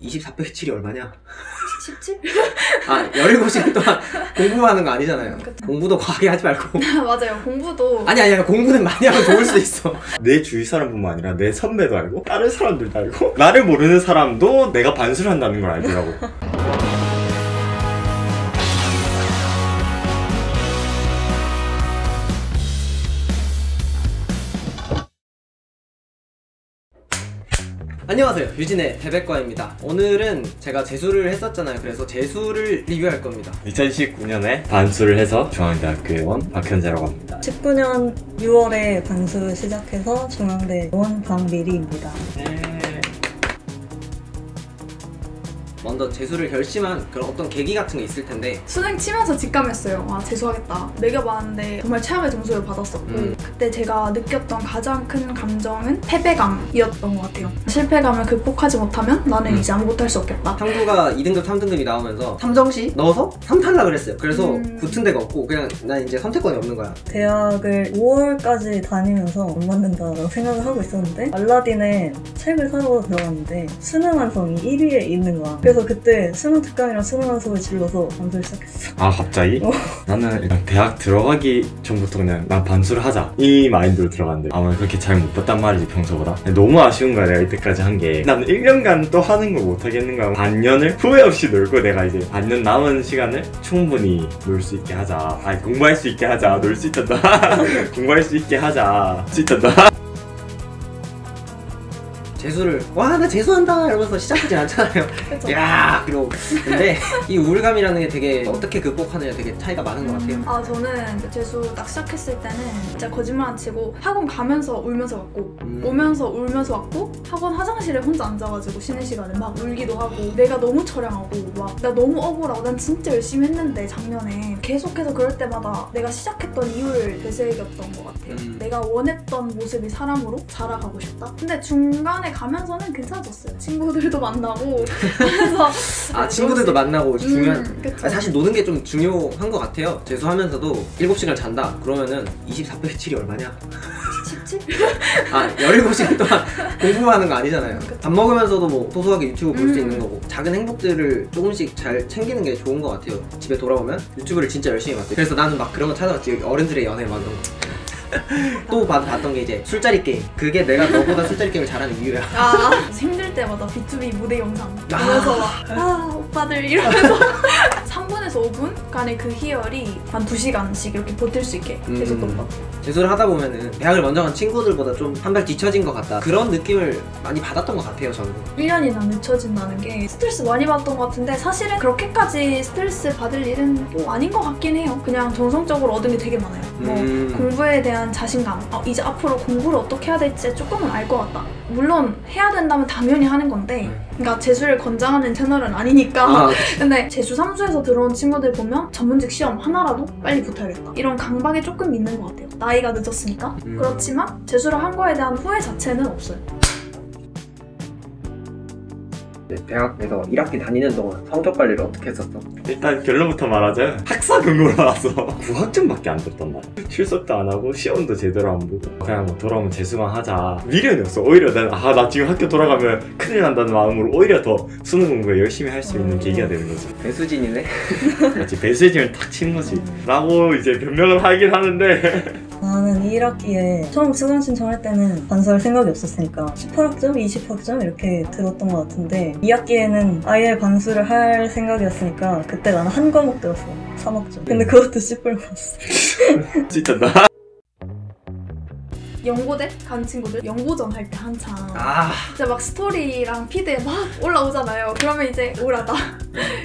24 빼기 7이 얼마냐? 17? 아, 17시간 동안 공부하는 거 아니잖아요. 공부도 과하게 하지 말고. 맞아요. 공부도 아니 공부는 많이 하면 좋을 수도 있어. 내 주위 사람뿐만 아니라 내 선배도 알고 다른 사람들도 알고 나를 모르는 사람도 내가 반수를 한다는 걸 알더라고. 안녕하세요, 유진의 대백과입니다. 오늘은 제가 재수를 했었잖아요. 그래서 재수를 리뷰할 겁니다. 2019년에 반수를 해서 중앙대학교에 온 박현재라고 합니다. 19년 6월에 반수를 시작해서 중앙대에 온 박미리입니다. 먼저 재수를 결심한 그런 어떤 계기 같은 게 있을 텐데, 수능 치면서 직감했어요. 아, 재수하겠다. 매겨봤는데 정말 최악의 점수를 받았었고 그때 제가 느꼈던 가장 큰 감정은 패배감이었던 것 같아요. 실패감을 극복하지 못하면 나는 이제 아무것도 할 수 없겠다. 상부가 2등급, 3등급이 나오면서 삼정시 넣어서 3탈락을 했어요. 그래서 붙은 데가 없고 그냥 난 이제 선택권이 없는 거야. 대학을 5월까지 다니면서 못 맞는다라고 생각을 하고 있었는데 알라딘에 책을 사러 들어갔는데 수능 완성이 1위에 있는 거야. 그래서 그때 수능 특강이랑 수능 완성을 질러서 반수를 시작했어. 아, 갑자기? 나는 일단 대학 들어가기 전부터 그냥 난 반수를 하자 이 마인드로 들어갔는데 아무래도 그렇게 잘 못 봤단 말이지, 평소보다. 너무 아쉬운 거야, 내가 이때까지 한 게. 나는 1년간 또 하는 걸 못 하겠는가. 반년을 후회 없이 놀고 내가 이제 반년 남은 시간을 충분히 놀 수 있게 하자. 아니, 공부할 수 있게 하자. 놀 수 있단다. 공부할 수 있게 하자. 수 있단다. 재수를 와, 나 재수한다 이러면서 시작하진 않잖아요. 그쵸? 야, 그리고 근데 이 우울감이라는 게 되게 어떻게 극복하느냐 되게 차이가 많은 것 같아요. 아, 저는 재수 딱 시작했을 때는 진짜 거짓말 안 치고 학원 가면서 울면서 왔고 오면서 울면서 왔고 학원 화장실에 혼자 앉아가지고 쉬는 시간에 막 울기도 하고 내가 너무 처량하고 막 나 너무 억울하고 난 진짜 열심히 했는데 작년에 계속해서 그럴 때마다 내가 시작했던 이유를 되새겼던 것 같아요. 내가 원했던 모습이 사람으로 자라가고 싶다. 근데 중간에 가면서는 괜찮아졌어요. 친구들도 만나고 그래서 아, 친구들도 만나고 중요한 그쵸. 아니, 사실 노는 게 좀 중요한 것 같아요. 재수하면서도 7시간 잔다 그러면은 24 빼기 7이 얼마냐? 17? 아, 17시간 동안 공부하는 거 아니잖아요. 밥 먹으면서도 뭐 소소하게 유튜브 볼 수 있는 거고 작은 행복들을 조금씩 잘 챙기는 게 좋은 것 같아요. 집에 돌아오면 유튜브를 진짜 열심히 봤어요. 그래서 나는 막 그런 거 찾아봤지. 어른들의 연애 막 이런 거. 또 봤던 게 이제 술자리 게임. 그게 내가 너보다 술자리 게임을 잘하는 이유야. 아, 힘들 때마다 B2B 무대 영상 보면서 막 오빠들 이러면서 3분에서 5분간의 그 희열이 한 2시간씩 이렇게 버틸 수 있게 해줬던 것 같아요. 재수를 하다 보면은 대학을 먼저 간 친구들보다 좀 한 발 뒤처진 것 같다, 그런 느낌을 많이 받았던 것 같아요, 저는. 1년이나 늦춰진다는 게 스트레스 많이 받았던 것 같은데 사실은 그렇게까지 스트레스 받을 일은 또 아닌 것 같긴 해요. 그냥 정성적으로 얻은 게 되게 많아요. 뭐 공부에 대한 자신감, 이제 앞으로 공부를 어떻게 해야 될지 조금은 알 것 같다. 물론 해야 된다면 당연히 하는 건데 그러니까 재수를 권장하는 채널은 아니니까 근데 재수 3수에서 들어온 친구들 보면 전문직 시험 하나라도 빨리 붙어야겠다 이런 강박에 조금 있는 것 같아요. 나이가 늦었으니까. 그렇지만 재수를 한 거에 대한 후회 자체는 없어요. 대학에서 1학기 다니는 동안 성적 관리를 어떻게 했었어? 일단 결론부터 말하자면 학사 근무로 나와서 9학점밖에 안 됐단 말이야. 출석도 안 하고 시험도 제대로 안 보고 그냥 뭐 돌아오면 재수만 하자 미련이었어. 오히려 나 지금 학교 돌아가면 큰일 난다는 마음으로 오히려 더 수능 공부에 열심히 할 수 있는 계기가 되는 거지. 배수진이네? 맞지, 배수진을 탁 치는 거지 라고 이제 변명을 하긴 하는데 나는 1학기에 처음 수강 신청할 때는 반수할 생각이 없었으니까 18학점, 20학점 이렇게 들었던 것 같은데 2학기에는 아예 반수를 할 생각이었으니까 그때 나는 한 과목 들었어. 3학점. 근데 그것도 씨뿔 먹었어. 진짜 나 연고대 간 친구들 연고전 할 때 한창 아, 진짜 막 스토리랑 피드에 막 올라오잖아요. 그러면 이제 우울하다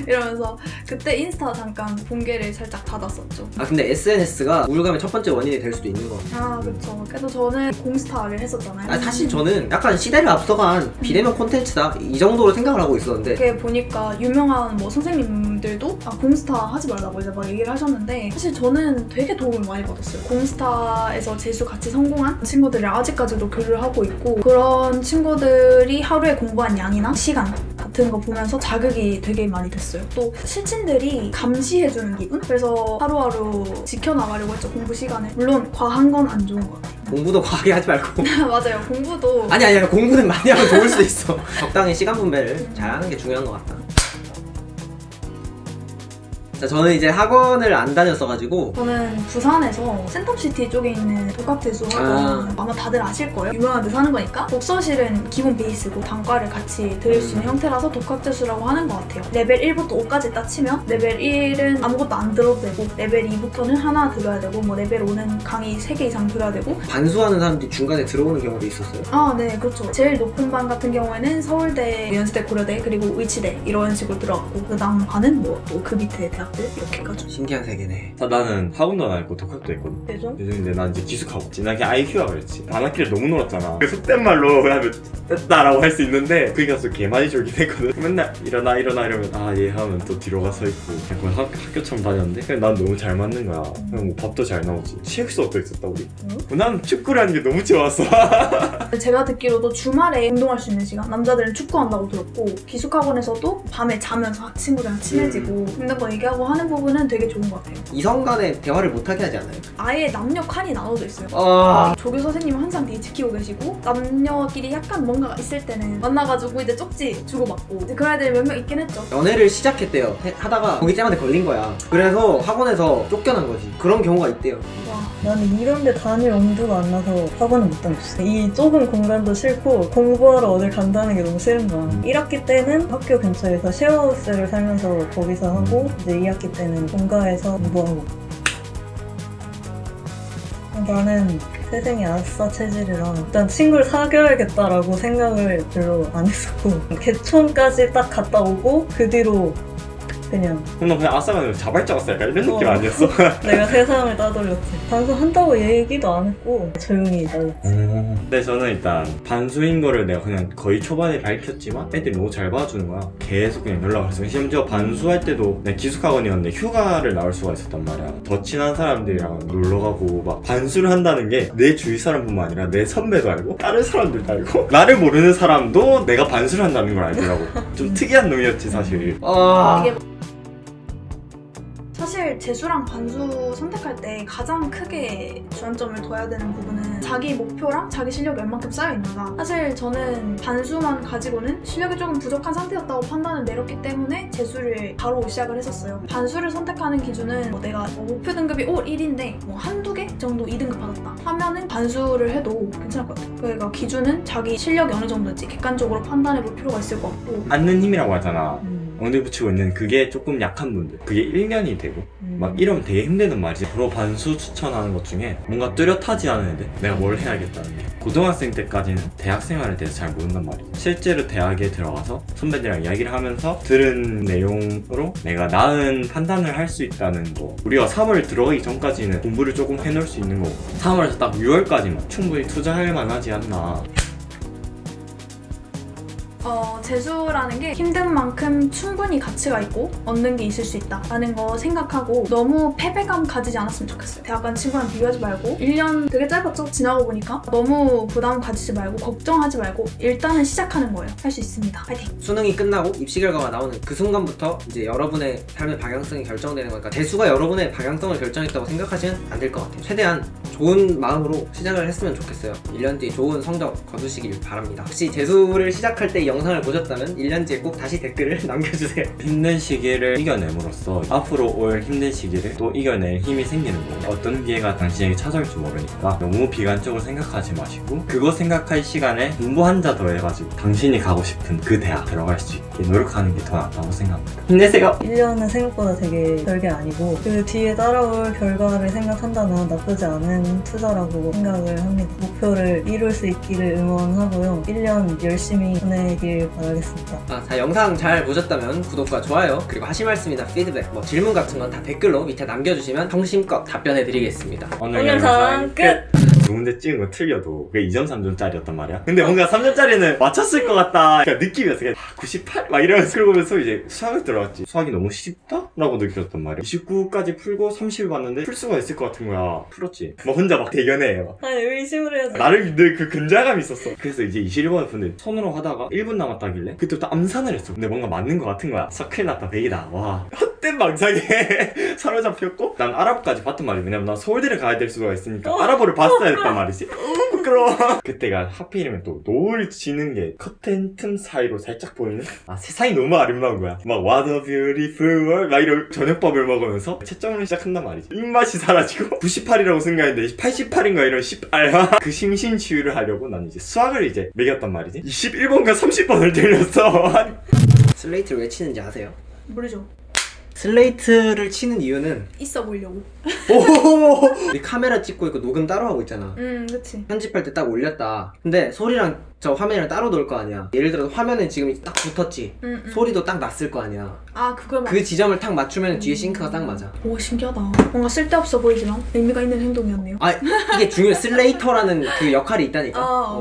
이러면서 그때 인스타 잠깐 공개를 살짝 닫았었죠. 아, 근데 SNS가 우울감의 첫 번째 원인이 될 수도 있는 거 같아요. 아, 그쵸. 그래서 저는 공스타를 했었잖아요. 아, 사실 저는 약간 시대를 앞서간 비대면 콘텐츠다 이 정도로 생각을 하고 있었는데 그게 보니까 유명한 뭐 선생님들도 공스타 하지 말라고 이제 막 얘기를 하셨는데 사실 저는 되게 도움을 많이 받았어요. 공스타에서 재수 같이 성공한 친구들이랑 아직까지도 교류를 하고 있고 그런 친구들이 하루에 공부한 양이나 시간 같은 같은 거 보면서 자극이 되게 많이 됐어요. 또 실친들이 감시해주는 기분? 그래서 하루하루 지켜나가려고 했죠, 공부 시간에. 물론 과한 건 안 좋은 것 같아요. 공부도 과하게 하지 말고. 맞아요, 공부도. 아니 공부는 많이 하면 좋을 수도 있어. 적당히 시간 분배를 잘하는 게 중요한 것 같다. 자, 저는 이제 학원을 안 다녔어가지고. 저는 부산에서 센텀시티 쪽에 있는 독학재수 학원 아마 다들 아실 거예요. 유명한 데 사는 거니까. 독서실은 기본 베이스고 단과를 같이 드릴 수 있는 형태라서 독학재수라고 하는 것 같아요. 레벨 1부터 5까지 따치면 레벨 1은 아무것도 안 들어도 되고 레벨 2부터는 하나 들어야 되고 뭐 레벨 5는 강의 3개 이상 들어야 되고. 반수하는 사람들이 중간에 들어오는 경우도 있었어요? 아, 네, 그렇죠. 제일 높은 반 같은 경우에는 서울대, 연세대, 고려대, 그리고 의치대 이런 식으로 들어갔고 그 다음 반은 뭐 또 그 밑에 대학 이렇게 해가지고. 신기한 세계네. 나는 학원도 안 했고 독학도 했거든. 대전? 근데 난 이제 기숙하고 난 그냥 IQ가 그랬지. 반학기를 너무 놀았잖아. 속된 말로 하면 됐다라고 할 수 있는데 그게 가서 개 많이 졸긴 했거든. 맨날 일어나 이러면 아 얘 하면 또 뒤로 가서 있고 그냥 학교처럼 다녔는데 그냥 난 너무 잘 맞는 거야. 그냥 뭐 밥도 잘 나오지. 체육 수업도 있었다 우리. 난 축구라는 게 너무 좋았어. 제가 듣기로도 주말에 운동할 수 있는 시간, 남자들은 축구한다고 들었고 기숙학원에서도 밤에 자면서 친구들이랑 친해지고 힘든 거 얘기하고 하는 부분은 되게 좋은 것 같아요. 이성 간에 대화를 못하게 하지 않아요? 아예 남녀 칸이 나눠져 있어요. 조교 선생님은 항상 되게 지키고 계시고 남녀끼리 약간 뭔가가 있을 때는 만나가지고 이제 쪽지 주고받고 이제 그런 애들이 몇 명 있긴 했죠. 연애를 시작했대요. 하다가 거기 쌤한테 걸린 거야. 그래서 학원에서 쫓겨난 거지. 그런 경우가 있대요. 와. 나는 이런 데 다닐 엄두가 안 나서 학원을 못 다녔어. 이 좁은 공간도 싫고 공부하러 어딜 간다는 게 너무 싫은 거야. 1학기 때는 학교 근처에서 쉐어하우스를 살면서 거기서 하고 이제 2학기 때는 본가에서 공부하고. 나는 세상에 아싸 체질이라 일단 친구를 사귀어야겠다라고 생각을 별로 안 했었고 개촌까지 딱 갔다 오고 그 뒤로 그냥 아싸가 자발적 아싸 약간 이런 느낌 아니었어? 내가 세상을 따돌렸지. 방송한다고 얘기도 안 했고 조용히 나왔지. 근데 저는 일단 반수인 거를 내가 그냥 거의 초반에 밝혔지만 애들이 너무 잘 봐주는 거야. 계속 그냥 연락을 했어. 심지어 반수할 때도 내가 기숙학원이었는데 휴가를 나올 수가 있었단 말이야. 더 친한 사람들이랑 놀러가고 막 반수를 한다는 게 내 주위 사람뿐만 아니라 내 선배도 알고 다른 사람들도 알고 나를 모르는 사람도 내가 반수를 한다는 걸 알더라고. 좀 특이한 놈이었지 사실. 이게 사실 재수랑 반수 선택할 때 가장 크게 주안점을 둬야 되는 부분은 자기 목표랑 자기 실력이 얼만큼 쌓여있는가. 사실 저는 반수만 가지고는 실력이 조금 부족한 상태였다고 판단을 내렸기 때문에 재수를 바로 시작을 했었어요. 반수를 선택하는 기준은 뭐 내가 목표 등급이 1인데 뭐 한두 개 정도 2등급 받았다 하면은 반수를 해도 괜찮을 것 같아요. 그러니까 기준은 자기 실력이 어느 정도인지 객관적으로 판단해 볼 필요가 있을 것 같고. 앉는 힘이라고 하잖아. 엉덩이 붙이고 있는 그게 조금 약한 분들, 그게 1년이 되고 막 이러면 되게 힘드는 말이지. 프로 반수 추천하는 것 중에 뭔가 뚜렷하지 않은 애들, 내가 뭘 해야겠다는 게 고등학생 때까지는 대학 생활에 대해서 잘 모른단 말이지. 실제로 대학에 들어가서 선배들이랑 이야기를 하면서 들은 내용으로 내가 나은 판단을 할 수 있다는 거. 우리가 3월 들어가기 전까지는 공부를 조금 해놓을 수 있는 거고 3월에서 딱 6월까지만 충분히 투자할 만하지 않나. 재수라는 게 힘든 만큼 충분히 가치가 있고 얻는 게 있을 수 있다 라는 거 생각하고 너무 패배감 가지지 않았으면 좋겠어요. 대학 간 친구랑 비교하지 말고 1년 되게 짧았죠? 지나고 보니까 너무 부담 가지지 말고 걱정하지 말고 일단은 시작하는 거예요. 할 수 있습니다. 파이팅! 수능이 끝나고 입시 결과가 나오는 그 순간부터 이제 여러분의 삶의 방향성이 결정되는 거니까 재수가 여러분의 방향성을 결정했다고 생각하시면 안 될 것 같아요. 최대한 좋은 마음으로 시작을 했으면 좋겠어요. 1년 뒤 좋은 성적 거두시길 바랍니다. 혹시 재수를 시작할 때 영상을 보셨다면 1년 뒤에 꼭 다시 댓글을 남겨주세요. 힘든 시기를 이겨냄으로써 앞으로 올 힘든 시기를 또 이겨낼 힘이 생기는 거예요. 어떤 기회가 당신에게 찾아올지 모르니까 너무 비관적으로 생각하지 마시고 그거 생각할 시간에 공부 한 자 더 해가지고 당신이 가고 싶은 그 대학 들어갈 수 있게 노력하는 게 더 낫다고 생각합니다. 힘내세요! 1년은 생각보다 되게 별게 아니고 그 뒤에 따라올 결과를 생각한다면 나쁘지 않은 투자라고 생각을 합니다. 목표를 이룰 수 있기를 응원하고요. 1년 열심히 보내길 바라겠습니다. 자, 영상 잘 보셨다면 구독과 좋아요 그리고 하실 말씀이나 피드백 뭐 질문 같은 건 다 댓글로 밑에 남겨주시면 성심껏 답변해 드리겠습니다. 오늘 영상 끝! 두 문제 찍은 거 틀려도 그게 2점 3점짜리였단 말이야. 근데 뭔가 3점짜리는 맞췄을 것 같다 그러니까 느낌이었어. 그냥 98? 막 이러면서 그러고서 이제 수학을 들어갔지. 수학이 너무 쉽다? 라고 느꼈단 말이야. 29까지 풀고 30을 봤는데 풀 수가 있을 것 같은 거야. 풀었지. 막 혼자 막 대견해 막. 아니 의심을 해야지. 나를 늘 그 근자감이 있었어. 그래서 이제 21번을 푸는데 손으로 하다가 1분 남았다길래 그때부터 암산을 했어. 근데 뭔가 맞는 것 같은 거야. 큰일 났다 100이다. 와 헛된 망상에 사로잡혔고 난 아랍까지 봤단 말이야. 왜냐면 난 서울대를 가야 될 수가 있으니까 아랍어를 봤어야 했단 말이지. 부끄러워. 그때가 하필이면 또 노을 지는 게 커튼 틈 사이로 살짝 보이는 세상이 너무 아름다운 거야. 막 What a beautiful world 막 이런 저녁밥을 먹으면서 채점을 시작한단 말이지. 입맛이 사라지고 98이라고 생각했는데 88인가 이런 18야. 그 심신치유를 하려고 난 이제 수학을 이제 매겼단 말이지. 21번과 30번을 들렸어. 슬레이트를 왜 치는지 아세요? 모르죠. 슬레이트를 치는 이유는 있어 보이려고. 우리 카메라 찍고 있고 녹음 따로 하고 있잖아. 그치. 편집할 때 딱 올렸다. 근데 소리랑 저 화면이랑 따로 넣을 거 아니야. 예를 들어서 화면은 지금 딱 붙었지. 소리도 딱 났을 거 아니야. 아 그걸 막. 그 지점을 딱 맞추면 뒤에 싱크가 딱 맞아. 오 신기하다. 뭔가 쓸데없어 보이지만 의미가 있는 행동이었네요. 아 이게 중요해. 슬레이터라는 그 역할이 있다니까. 아.